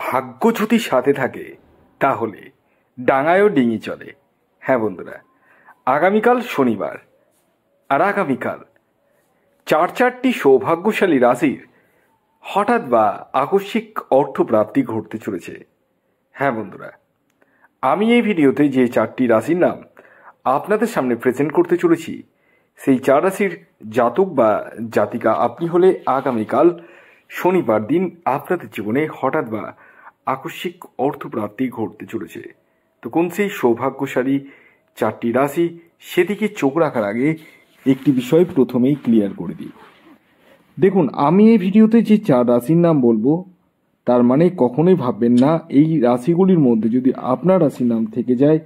ভাগ্য যদি সাথে থাকে তাহলে ডাঙায়ও ডিঙি চলে। হ্যাঁ বন্ধুরা, আগামীকাল শনিবার, আর আগামীকাল চারটি সৌভাগ্যশালী রাশির হঠাৎ বা আকস্মিক অর্থপ্রাপ্তি ঘটতে চলেছে। হ্যাঁ বন্ধুরা, আমি এই ভিডিওতে যে 4টি রাশির নাম আপনাদের সামনে প্রেজেন্ট করতে চলেছি, সেই 4 রাশির জাতক বা জাতিকা আপনি হলে আগামীকাল শনিবার দিন আপনাদের জীবনে হঠাৎ বা আকস্মিক অর্থপ্রাপ্তি ঘটতে চলেছে। তো কোন সেই সৌভাগ্যশালী 4টি রাশি, সেদিকে চোখ রাখার আগে একটি বিষয় প্রথমেই ক্লিয়ার করে দিই। দেখুন, আমি এই ভিডিওতে যে 4 রাশির নাম বলবো, তার মানে কখনোই ভাববেন না এই রাশিগুলির মধ্যে যদি আপনার রাশির নাম থেকে যায়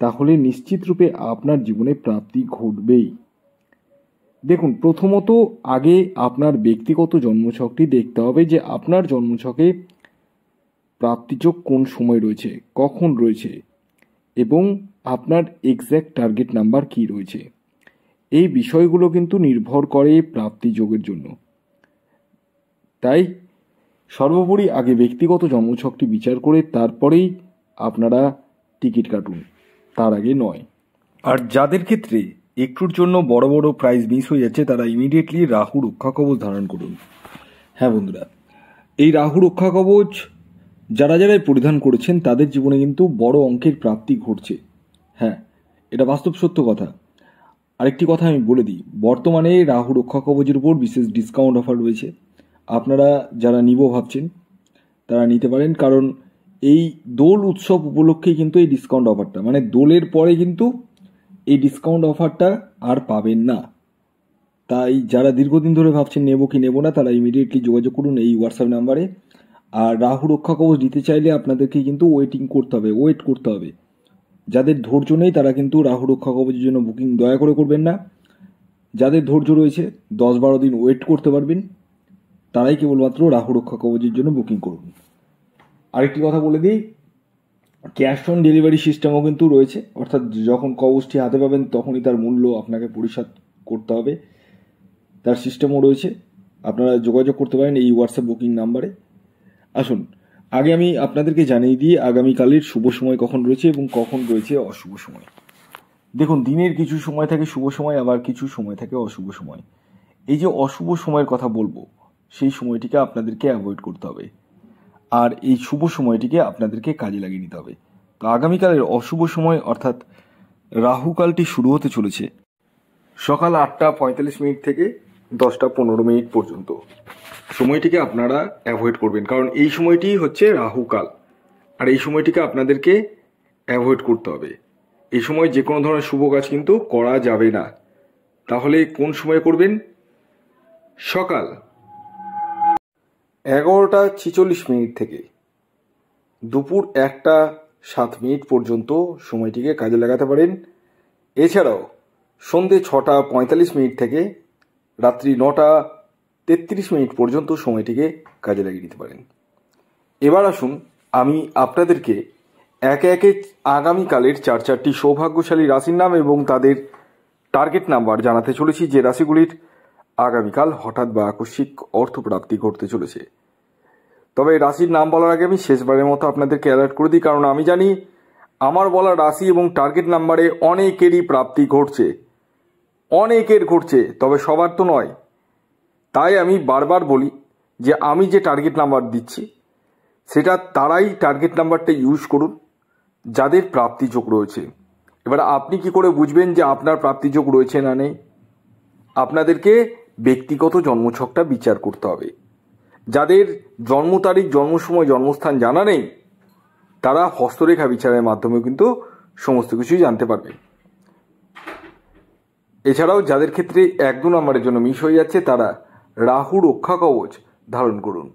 তাহলে নিশ্চিত রূপে আপনার জীবনে প্রাপ্তি ঘটবেই। দেখুন, প্রথমত আগে আপনার ব্যক্তিগত জন্মছকটি দেখতে হবে যে আপনার জন্মছকে প্রাপ্তিযোগ কোন সময় রয়েছে, কখন রয়েছে, এবং আপনার এক্স্যাক্ট টার্গেট নাম্বার কি রয়েছে। এই বিষয়গুলো কিন্তু নির্ভর করে প্রাপ্তিযোগের জন্য। তাই সর্বোপরি আগে ব্যক্তিগত জন্মছকটি বিচার করে তারপরেই আপনারা টিকিট কাটুন, তার আগে নয়। আর যাদের ক্ষেত্রে একটুর জন্য বড় বড় প্রাইজ মিস হয়ে যাচ্ছে তারা ইমিডিয়েটলি রাহু রক্ষা কবচ ধারণ করুন। হ্যাঁ বন্ধুরা, এই রাহু রক্ষা কবচ যারা পরিধান করেছেন তাদের জীবনে কিন্তু বড় অঙ্কের প্রাপ্তি ঘটছে। হ্যাঁ, এটা বাস্তব সত্য কথা। আরেকটি কথা আমি বলে দিই, বর্তমানে রাহু রক্ষা কবচের উপর বিশেষ ডিসকাউন্ট অফার রয়েছে। আপনারা যারা নিব ভাবছেন তারা নিতে পারেন, কারণ এই দোল উৎসব উপলক্ষে কিন্তু এই ডিসকাউন্ট অফারটা, মানে দোলের পরে কিন্তু এই ডিসকাউন্ট অফারটা আর পাবেন না। তাই যারা দীর্ঘদিন ধরে ভাবছেন নেব কি নেব না, তারা ইমিডিয়েটলি যোগাযোগ করুন এই হোয়াটসঅ্যাপ নাম্বারে। আর রাহু রক্ষা কবচ দিতে চাইলে আপনাদেরকে কিন্তু ওয়েট করতে হবে। যাদের ধৈর্য নেই তারা কিন্তু রাহু রক্ষা কবচের জন্য বুকিং দয়া করে করবেন না। যাদের ধৈর্য রয়েছে 10-12 দিন ওয়েট করতে পারবেন, তারাই কেবলমাত্র রাহু রক্ষা কবচের জন্য বুকিং করুন। আরেকটি কথা বলে দিই, ক্যাশ অন ডেলিভারি সিস্টেমও কিন্তু রয়েছে, অর্থাৎ যখন কবচটি হাতে পাবেন তখনই তার মূল্য আপনাকে পরিশোধ করতে হবে, তার সিস্টেমও রয়েছে। আপনারা যোগাযোগ করতে পারেন এই হোয়াটসঅ্যাপ বুকিং নাম্বারে। আসুন, আগে আমি আপনাদেরকে জানিয়ে দিই আগামীকালের শুভ সময় কখন রয়েছে এবং কখন রয়েছে অশুভ সময়। দেখুন, দিনের কিছু সময় থাকে শুভ সময়, আবার কিছু সময় থাকে অশুভ সময়। এই যে অশুভ সময়ের কথা বলবো, সেই সময়টিকে আপনাদেরকে অ্যাভয়েড করতে হবে, আর এই শুভ সময়টিকে আপনাদেরকে কাজে লাগিয়ে নিতে হবে। তো আগামীকালের অশুভ সময় অর্থাৎ রাহুকালটি শুরু হতে চলেছে সকাল 8:45 থেকে 10:15 পর্যন্ত। সময়টিকে আপনারা অ্যাভয়েড করবেন, কারণ এই সময়টি হচ্ছে রাহুকাল, আর এই সময়টিকে আপনাদেরকে অ্যাভয়েড করতে হবে। এই সময় যে কোনো ধরনের শুভ কাজ কিন্তু করা যাবে না। তাহলে কোন সময় করবেন? সকাল 11:46 থেকে দুপুর 1:07 পর্যন্ত সময়টিকে কাজে লাগাতে পারেন। এছাড়াও সন্ধে 6:45 থেকে রাত্রি 9:33 পর্যন্ত সময়টিকে কাজে লাগিয়ে দিতে পারেন। এবার আসুন, আমি আপনাদেরকে একে একে আগামীকালের 4টি সৌভাগ্যশালী রাশির নাম এবং তাদের টার্গেট নাম্বার জানাতে চলেছি, যে রাশিগুলির আগামীকাল হঠাৎ বা আকস্মিক অর্থপ্রাপ্তি ঘটতে চলেছে। তবে রাশির নাম বলার আগে আমি শেষবারের মতো আপনাদেরকে অ্যালার্ট করে দিই, কারণ আমি জানি আমার বলা রাশি এবং টার্গেট নাম্বারে অনেকেরই প্রাপ্তি ঘটছে, অনেকের ঘটছে, তবে সবার তো নয়। তাই আমি বারবার বলি যে আমি যে টার্গেট নাম্বার দিচ্ছি সেটা তারাই টার্গেট নাম্বারটা ইউজ করুন যাদের প্রাপ্তিযোগ রয়েছে। এবার আপনি কি করে বুঝবেন যে আপনার প্রাপ্তিযোগ রয়েছে না নেই? আপনাদেরকে ব্যক্তিগত জন্মছকটা বিচার করতে হবে। যাদের জন্ম তারিখ, জন্ম সময়, জন্মস্থান জানা নেই, তারা হস্তরেখা বিচারের মাধ্যমে কিন্তু সমস্ত কিছুই জানতে পারবেন। এছাড়াও যাদের ক্ষেত্রে 1-2 নম্বরের জন্য মিস হয়ে যাচ্ছে, তারা রাহু রক্ষা কবচ ধারণ করুন।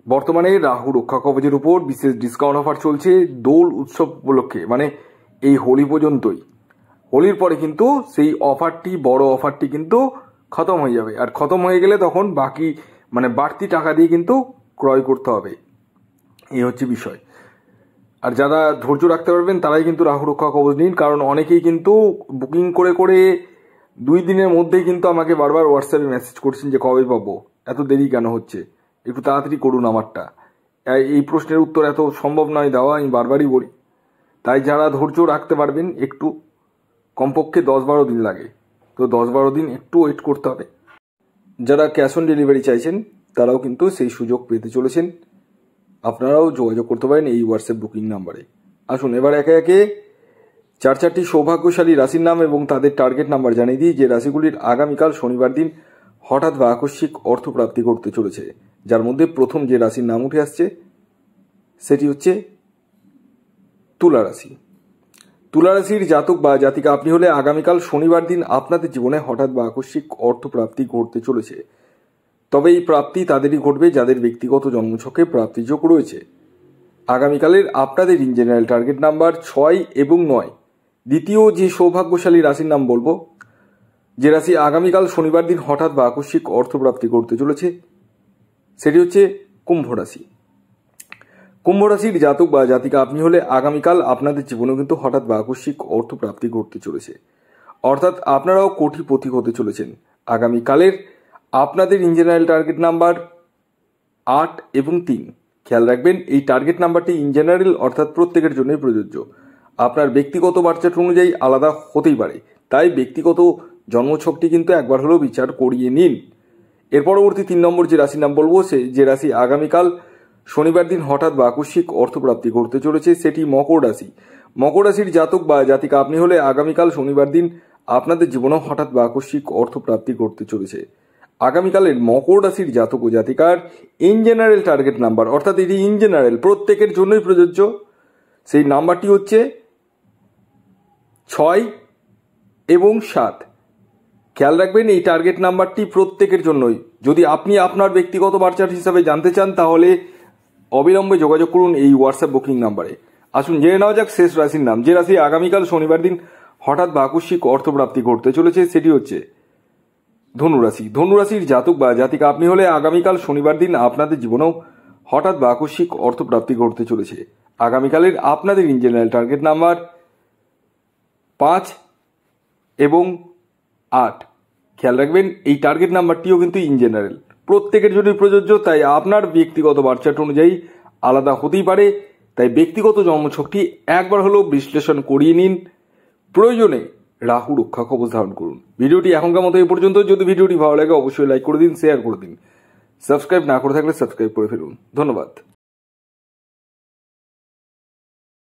বর্তমানে রাহু রক্ষা কবচের উপর বিশেষ ডিসকাউন্ট অফার চলছে দোল উৎসব উপলক্ষে, মানে এই হোলি পর্যন্তই। হোলির পরে কিন্তু সেই অফারটি, বড় অফারটি কিন্তু খতম হয়ে যাবে, আর খতম হয়ে গেলে তখন বাড়তি টাকা দিয়ে কিন্তু ক্রয় করতে হবে। এই হচ্ছে বিষয়। আর যারা ধৈর্য রাখতে পারবেন তারাই কিন্তু রাহু রক্ষা কবচ নিন, কারণ অনেকেই কিন্তু বুকিং করে 2 দিনের মধ্যেই কিন্তু আমাকে বারবার হোয়াটসঅ্যাপে মেসেজ করছেন যে কবে পাবো, এত দেরি কেন হচ্ছে, একটু তাড়াতাড়ি করুন আমারটা। এই প্রশ্নের উত্তর এত সম্ভব নয় দেওয়া, আমি বারবারই বলি। তাই যারা ধৈর্য রাখতে পারবেন, একটু কমপক্ষে 10-12 দিন লাগে, তো 10-12 দিন একটু ওয়েট করতে হবে। যারা ক্যাশ অন ডেলিভারি চাইছেন তারাও কিন্তু সেই সুযোগ পেতে চলেছেন। আপনারাও যোগাযোগ করতে পারেন এই হোয়াটসঅ্যাপ বুকিং নাম্বারে। আসুন এবার একে একে 4টি সৌভাগ্যশালী রাশির নাম এবং তাদের টার্গেট নাম্বার জানিয়ে দিই, যে রাশিগুলির আগামীকাল শনিবার দিন হঠাৎ বা আকস্মিক অর্থপ্রাপ্তি করতে চলেছে। যার মধ্যে প্রথম যে রাশির নাম উঠে আসছে সেটি হচ্ছে তুলা রাশি। তুলা রাশির জাতক বা জাতিকা আপনি হলে আগামীকাল শনিবার দিন আপনাদের জীবনে হঠাৎ বা আকস্মিক অর্থপ্রাপ্তি ঘটতে চলেছে। তবে এই প্রাপ্তি তাদেরই ঘটবে যাদের ব্যক্তিগত জন্মছকে প্রাপ্তিযোগ রয়েছে। আগামীকালের আপনাদের ইন জেনারেল টার্গেট নাম্বার 6 এবং 9। দ্বিতীয় যে সৌভাগ্যশালী রাশির নাম বলবো, যে রাশি আগামীকাল শনিবার দিন হঠাৎ বা আকস্মিক অর্থপ্রাপ্তি করতে চলেছে, সেটি হচ্ছে কুম্ভ রাশি। কুম্ভ রাশির জাতক বা জাতিকা আপনি হলে আগামীকাল আপনাদের জীবনে কিন্তু হঠাৎ বা আকস্মিক অর্থপ্রাপ্তি ঘটতে চলেছে, অর্থাৎ আপনারাও কোটিপতি হতে চলেছেন। আগামীকালের আপনাদের ইন জেনারেল টার্গেট নাম্বার 8 এবং 3। খেয়াল রাখবেন এই টার্গেট নাম্বারটি ইন জেনারেল অর্থাৎ প্রত্যেকের জন্যই প্রযোজ্য। আপনার ব্যক্তিগত বার্চার্ট অনুযায়ী আলাদা হতেই পারে, তাই ব্যক্তিগত জন্মছকটি কিন্তু একবার হলেও বিচার করিয়ে নিন। এর পরবর্তী 3 নম্বর যে রাশির নাম বলবো, যে রাশি আগামীকাল শনিবার দিন হঠাৎ বা আকস্মিক অর্থপ্রাপ্তি করতে চলেছে, সেটি মকর রাশি। মকর রাশির জাতক বা জাতিকা আপনি হলে আগামীকাল শনিবার দিন আপনাদের জীবনেও হঠাৎ বা আকস্মিক অর্থপ্রাপ্তি করতে চলেছে। আগামীকালের মকর রাশির জাতক ও জাতিকার ইন জেনারেল টার্গেট নাম্বার, অর্থাৎ এটি ইন জেনারেল প্রত্যেকের জন্যই প্রযোজ্য, সেই নাম্বারটি হচ্ছে 6 এবং 7। খেয়াল রাখবেন এই টার্গেট নাম্বারটি প্রত্যেকের জন্যই। যদি আপনি আপনার ব্যক্তিগত বার্চার্ট হিসাবে জানতে চান তাহলে অবিলম্বে যোগাযোগ করুন এই হোয়াটসঅ্যাপ বুকিং নাম্বারে। আসুন জেনে নেওয়া যাক শেষ রাশির নাম, যে রাশি আগামীকাল শনিবার দিন হঠাৎ বা আকস্মিক অর্থপ্রাপ্তি ঘটতে চলেছে, সেটি হচ্ছে ধনুরাশি। ধনুরাশির জাতক বা জাতিকা আপনি হলে আগামীকাল শনিবার দিন আপনাদের জীবনেও হঠাৎ বা আকস্মিক অর্থপ্রাপ্তি ঘটতে চলেছে। আগামীকালের আপনাদের ইন জেনারেল টার্গেট নাম্বার 5 এবং 8। খেয়াল রাখবেন এই টার্গেট নাম্বারটিও কিন্তু ইন জেনারেল প্রত্যেকের জন্যই প্রযোজ্য, তাই আপনার ব্যক্তিগত বার্চার্ট অনুযায়ী আলাদা হতেই পারে। তাই ব্যক্তিগত জন্মছকটি একবার হলেও বিশ্লেষণ করিয়ে নিন, প্রয়োজনে রাহু রক্ষা কবচ ধারণ করুন। ভিডিওটি এখনকার মতো এই পর্যন্ত। যদি ভিডিওটি ভালো লাগে অবশ্যই লাইক করে দিন, শেয়ার করে দিন। সাবস্ক্রাইব না করে থাকলে সাবস্ক্রাইব করে ফেলুন। ধন্যবাদ।